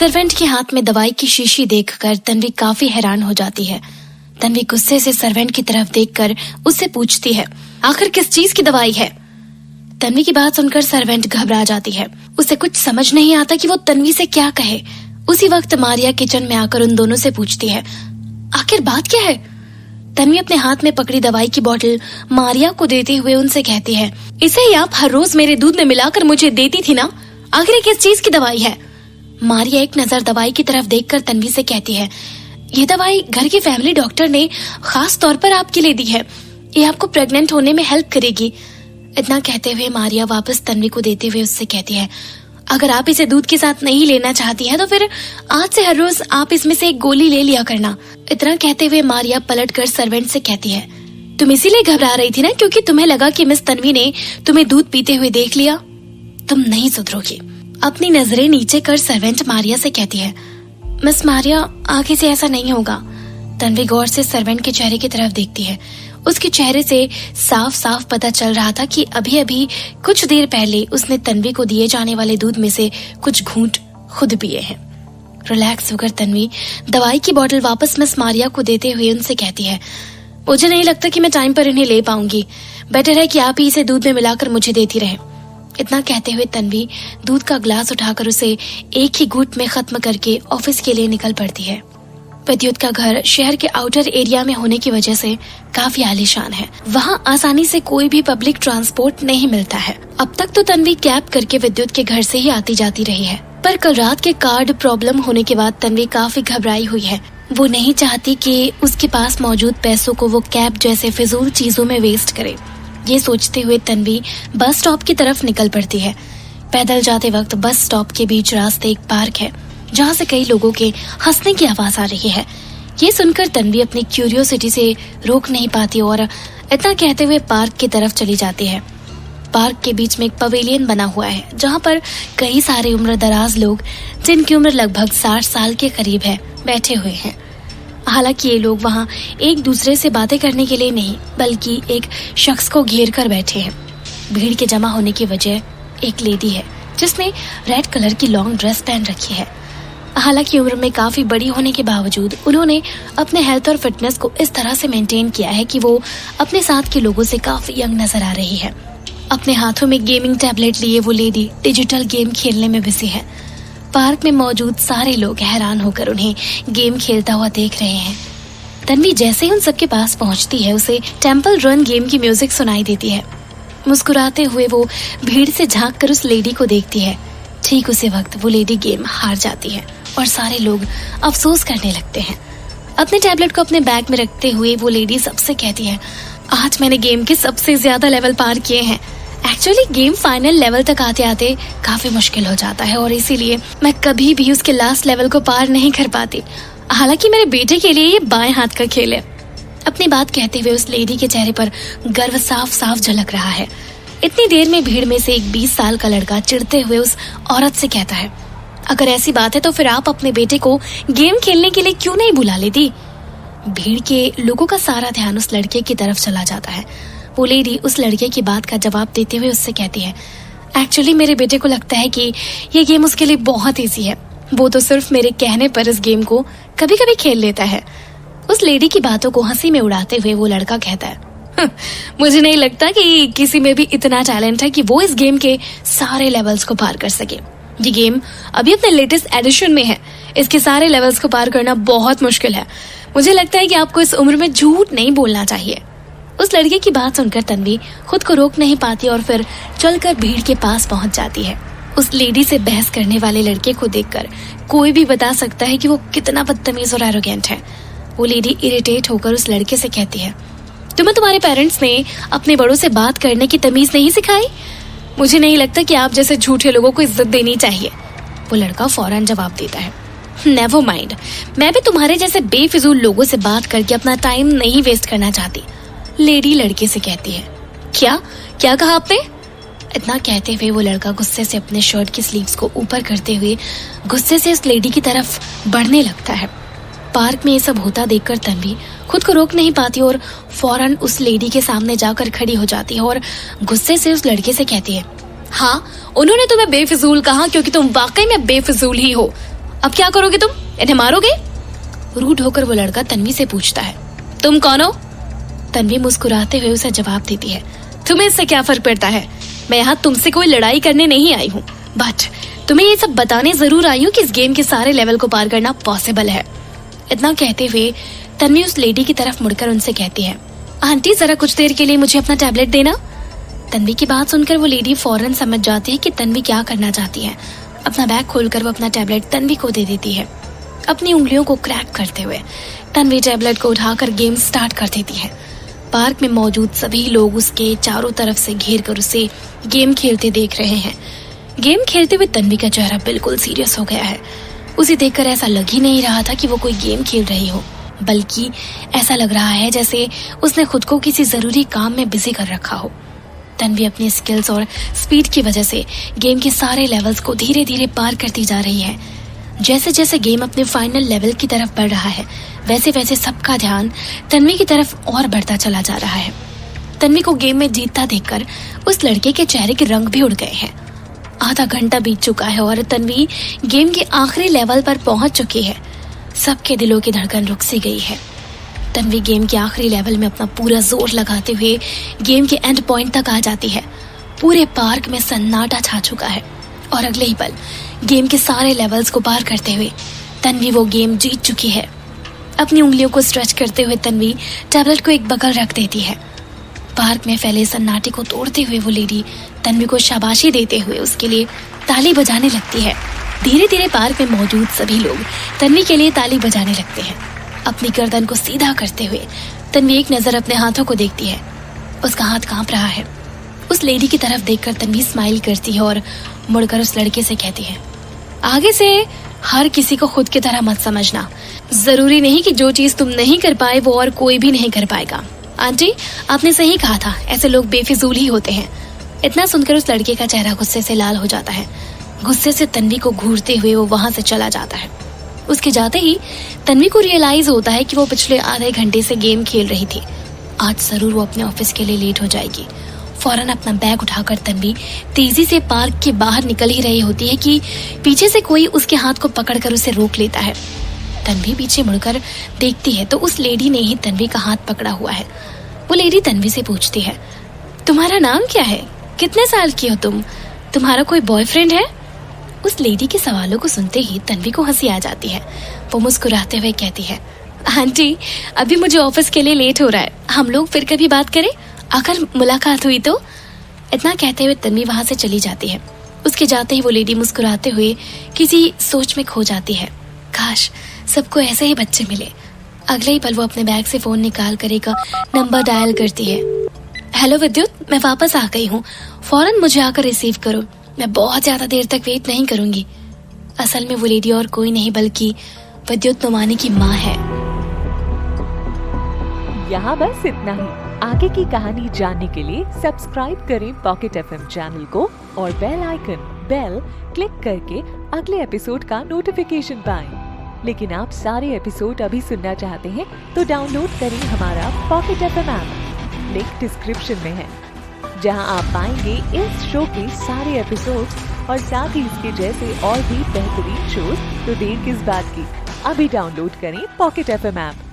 Servant के हाथ में दवाई की शीशी देखकर तन्वी काफी हैरान हो जाती है। तन्वी गुस्से से सर्वेंट की तरफ देखकर उससे पूछती है, आखिर किस चीज की दवाई है? तन्वी की बात सुनकर सर्वेंट घबरा जाती है। उसे कुछ समझ नहीं आता कि वो तन्वी से क्या कहे। उसी वक्त मारिया किचन में आकर उन दोनों से पूछती है, आखिर बात क्या है? तन्वी अपने हाथ में पकड़ी दवाई की बोतल मारिया को देते हुए उनसे कहती है, इसे ही आप हर रोज मेरे दूध में मिलाकर मुझे देती थी ना, आखिर किस चीज की दवाई है? मारिया एक नजर दवाई की तरफ देखकर तन्वी से कहती है, ये दवाई घर के फैमिली डॉक्टर ने खास तौर पर आपके लिए दी है, ये आपको प्रेग्नेंट होने में हेल्प करेगी। इतना कहते हुए मारिया वापस तन्वी को देते हुए उससे कहती है, अगर आप इसे दूध के साथ नहीं लेना चाहती हैं तो फिर आज से हर रोज आप इसमें से एक गोली ले लिया करना। इतना कहते हुए मारिया पलटकर सर्वेंट से कहती है, तुम इसीलिए घबरा रही थी ना, क्योंकि तुम्हें लगा कि मिस तन्वी ने तुम्हें दूध पीते हुए देख लिया? तुम नहीं सुधरोगी। अपनी नजरें नीचे कर सर्वेंट मारिया से कहती है, मिस मारिया, आगे से ऐसा नहीं होगा। तन्वी गौर से सर्वेंट के चेहरे की तरफ देखती है। उसके चेहरे से साफ साफ पता चल रहा था कि अभी अभी कुछ देर पहले उसने तन्वी को दिए जाने वाले दूध में से कुछ घूंट खुद पिए हैं। रिलैक्स होकर तन्वी दवाई की बोतल वापस मिस मारिया को देते हुए उनसे कहती है, मुझे नहीं लगता कि मैं टाइम पर इन्हें ले पाऊंगी, बेटर है कि आप ही इसे दूध में मिलाकर मुझे देती रहें। इतना कहते हुए तन्वी दूध का ग्लास उठाकर उसे एक ही घूंट में खत्म करके ऑफिस के लिए निकल पड़ती है। विद्युत का घर शहर के आउटर एरिया में होने की वजह से काफी आलीशान है। वहाँ आसानी से कोई भी पब्लिक ट्रांसपोर्ट नहीं मिलता है। अब तक तो तन्वी कैब करके विद्युत के घर से ही आती जाती रही है, पर कल रात के कार्ड प्रॉब्लम होने के बाद तन्वी काफी घबराई हुई है। वो नहीं चाहती कि उसके पास मौजूद पैसों को वो कैब जैसे फिजूल चीजों में वेस्ट करे। ये सोचते हुए तन्वी बस स्टॉप की तरफ निकल पड़ती है। पैदल जाते वक्त बस स्टॉप के बीच रास्ते एक पार्क है जहाँ से कई लोगों के हंसने की आवाज आ रही है। ये सुनकर तन्वी अपनी क्यूरियोसिटी से रोक नहीं पाती और इतना कहते हुए पार्क की तरफ चली जाती है। पार्क के बीच में एक पवेलियन बना हुआ है जहाँ पर कई सारे उम्र दराज लोग, जिनकी उम्र लगभग 60 साल के करीब है, बैठे हुए हैं। हालांकि ये लोग वहाँ एक दूसरे से बातें करने के लिए नहीं, बल्कि एक शख्स को घेर कर बैठे हैं। भीड़ के जमा होने की वजह एक लेडी है जिसने रेड कलर की लॉन्ग ड्रेस पहन रखी है। हालांकि उम्र में काफी बड़ी होने के बावजूद उन्होंने अपने हेल्थ और फिटनेस को इस तरह से मेंटेन किया है कि वो अपने साथ के लोगों से काफी यंग नजर आ रही है। अपने हाथों में गेमिंग टैबलेट लिए वो लेडी डिजिटल गेम खेलने में बिजी है। पार्क में मौजूद सारे लोग हैरान होकर उन्हें गेम खेलता हुआ देख रहे हैं। तन्वी जैसे ही उन सबके पास पहुंचती है, उसे टेम्पल रन गेम की म्यूजिक सुनाई देती है। मुस्कुराते हुए वो भीड़ से झांक कर उस लेडी को देखती है। ठीक उसी वक्त वो लेडी गेम हार जाती है और सारे लोग अफसोस करने लगते हैं। अपने टैबलेट को अपने बैग में रखते हुए वो लेडी सबसे कहती है, आज मैंने गेम के सबसे ज्यादा लेवल पार किए हैं। एक्चुअली गेम फाइनल लेवल तक आते आते काफी मुश्किल हो जाता है और इसीलिए मैं कभी भी उसके लास्ट लेवल को पार नहीं कर पाती। हालांकि मेरे बेटे के लिए ये बाएं हाथ का खेल है। अपनी बात कहते हुए उस लेडी के चेहरे पर गर्व साफ साफ झलक रहा है। इतनी देर में भीड़ में से एक 20 साल का लड़का चिढ़ते हुए उस औरत से कहता है, अगर ऐसी बात है तो फिर आप अपने बेटे को गेम खेलने के लिए क्यों नहीं बुला लेती? भीड़ के लोगों का सारा ध्यान उस लड़के की तरफ चला जाता है। वो लेडी उस लड़के की बात का जवाब देते हुए उससे कहती है, एक्चुअली मेरे बेटे को लगता है कि ये गेम उसके लिए बहुत इजी है। वो तो सिर्फ मेरे कहने पर इस गेम को कभी कभी खेल लेता है। उस लेडी की बातों को हंसी में उड़ाते हुए वो लड़का कहता है, मुझे नहीं लगता कि किसी में भी इतना टैलेंट है कि वो इस गेम के सारे लेवल्स को पार कर सके। ये गेम अभी अपने लेटेस्ट एडिशन में है। इसके सारे लेवल्स को पार करना बहुत मुश्किल है। मुझे लगता है कि आपको इस उम्र में झूठ नहीं बोलना चाहिए। उस लड़के की बात सुनकर तन्वी खुद को रोक नहीं पाती और फिर चलकर भीड़ के पास पहुंच जाती है। उस लेडी से बहस करने वाले लड़के को देखकर कोई भी बता सकता है कि वो कितना बदतमीज और एरोगेंट है। वो लेडी इरिटेट होकर उस लड़के से कहती है, तुम्हें तुम्हारे पेरेंट्स ने अपने बड़ों से बात करने की तमीज नहीं सिखाई? मुझे नहीं लगता कि आप जैसे झूठे लोगों को इज्जत देनी चाहिए। वो लड़का फौरन जवाब देता है, नेवर माइंड, मैं भी तुम्हारे जैसे बेफिजूल लोगों से बात करके अपना टाइम नहीं वेस्ट करना चाहती। लेडी लड़के से कहती है, क्या कहा आपने? इतना कहते हुए वो लड़का गुस्से से अपने शर्ट की स्लीव्स को ऊपर करते हुए गुस्से से उस लेडी की तरफ बढ़ने लगता है। पार्क में ये सब होता देखकर तन्वी खुद को रोक नहीं पाती और फौरन उस लेडी के सामने जाकर खड़ी हो जाती है और गुस्से से उस लड़के से कहती है, हाँ, उन्होंने तुम्हें बेफिजूल कहा क्योंकि तुम वाकई में बेफिजूल ही हो। अब क्या करोगे तुम? इन्हें मारोगे? रूड होकर वो लड़का तन्वी से पूछता है। तुम कौन हो? तन्वी मुस्कुराते हुए उसे जवाब देती है, तुम्हें इससे क्या फर्क पड़ता है? मैं यहाँ तुमसे कोई लड़ाई करने नहीं आई हूँ, बट तुम्हें ये सब बताने जरूर आई हूँ कि इस गेम के सारे लेवल को पार करना पॉसिबल है। इतना कहते हुए तन्वी उस लेडी की तरफ मुड़कर उनसे कहती है, आंटी जरा कुछ देर के लिए मुझे अपना टैबलेट देना। तन्वी की बात सुनकर वो लेडी फौरन समझ जाती है कि तन्वी क्या करना चाहती है। अपना बैग खोलकर वो अपना टैबलेट तन्वी को दे देती है। अपनी उंगलियों को क्रैक करते हुए तन्वी टैबलेट को उठाकर गेम स्टार्ट कर देती है। पार्क में मौजूद सभी लोग उसके चारों तरफ से घेर कर उसे गेम खेलते देख रहे हैं। गेम खेलते हुए तन्वी का चेहरा बिल्कुल सीरियस हो गया है। उसे देखकर ऐसा लग ही नहीं रहा था कि वो कोई गेम खेल रही हो, बल्कि ऐसा लग रहा है जैसे उसने खुद को किसी जरूरी काम में बिजी कर रखा हो। तन्वी अपनी स्किल्स और स्पीड की वजह से गेम के सारे लेवल्स को धीरे धीरे पार करती जा रही है। जैसे जैसे गेम अपने फाइनल लेवल की तरफ बढ़ रहा है, वैसे वैसे सबका ध्यान तन्वी की तरफ और बढ़ता चला जा रहा है। तन्वी को गेम में जीतता देखकर उस लड़के के चेहरे के रंग भी उड़ गए हैं। आधा घंटा बीत चुका है और तन्वी गेम के आखिरी लेवल पर पहुंच चुकी है। सबके दिलों की धड़कन रुक सी गई है। तन्वी गेम के आखिरी लेवल में अपना पूरा जोर लगाते हुए गेम के एंड पॉइंट तक आ जाती है। पूरे पार्क में सन्नाटा छा चुका है और अगले ही पल गेम के सारे लेवल्स को पार करते हुए तन्वी वो गेम जीत चुकी है। अपनी उंगलियों को स्ट्रेच करते हुए तन्वी टैबलेट को एक बगल रख देती है। पार्क में फैले सन्नाटे को तोड़ते हुए वो लेडी तन्वी को शाबाशी देते हुए उसके लिए ताली बजाने लगती है। धीरे धीरे पार्क में मौजूद सभी लोग तन्वी के लिए ताली बजाने लगते हैं। अपनी गर्दन को सीधा करते हुए तन्वी एक नजर अपने हाथों को देखती है। उसका हाथ कांप रहा है। उस लेडी की तरफ देखकर तन्वी स्माइल करती है और मुड़कर उस लड़के से कहती है, आगे से हर किसी को खुद की तरह मत समझना। जरूरी नहीं कि जो चीज तुम नहीं कर पाए वो और कोई भी नहीं कर पाएगा। आंटी, आपने सही कहा था, ऐसे लोग बेफिजूल ही होते हैं। इतना सुनकर उस लड़के का चेहरा गुस्से से लाल हो जाता है। गुस्से से तन्वी को घूरते हुए वो वहां से चला जाता है। उसके जाते ही तन्वी को रियलाइज होता है कि वो पिछले आधे घंटे से गेम खेल रही थी। आज जरूर वो अपने ऑफिस के लिए लेट हो जाएगी। फौरन अपना बैग उठाकर तन्वी तेजी से पार्क के बाहर निकल ही रही होती है कि पीछे से कोई उसके हाथ को पकड़कर उसे रोक लेता है। तन्वी पीछे मुड़कर देखती है तो उस लेडी ने ही तन्वी का हाथ पकड़ा हुआ है। वो लेडी तन्वी से पूछती है, तुम्हारा नाम क्या है? कितने साल की हो तुम? तुम्हारा कोई बॉयफ्रेंड है? उस लेडी के सवालों को सुनते ही तन्वी को हंसी आ जाती है। वो मुस्कुराते हुए कहती है, आंटी, अभी मुझे ऑफिस के लिए लेट हो रहा है, हम लोग फिर कभी बात करें, अगर मुलाकात हुई तो। इतना कहते हुए तन्वी वहां से चली जाती है। उसके जाते ही वो लेडी मुस्कुराते हुए किसी सोच में खो जाती है। काश सबको ऐसे ही बच्चे मिले। अगले ही पल वो अपने बैग से फोन निकाल कर एक नंबर डायल करती है। हेलो विद्युत, मैं वापस आ गई हूँ, फौरन मुझे आकर रिसीव करो, मैं बहुत ज्यादा देर तक वेट नहीं करूंगी। असल में वो लेडी और कोई नहीं बल्कि विद्युत नोमानी की माँ है। यहाँ बस इतना ही। आगे की कहानी जानने के लिए सब्सक्राइब करें पॉकेट एफएम चैनल को और बेल क्लिक करके अगले एपिसोड का नोटिफिकेशन पाएं। लेकिन आप सारे एपिसोड अभी सुनना चाहते हैं तो डाउनलोड करें हमारा pocket FM app, link description में है, जहां आप पाएंगे इस शो के सारे एपिसोड्स और साथ ही इसके जैसे और भी बेहतरीन शोज। तो देर किस बात की, अभी डाउनलोड करें पॉकेट एफएम ऐप।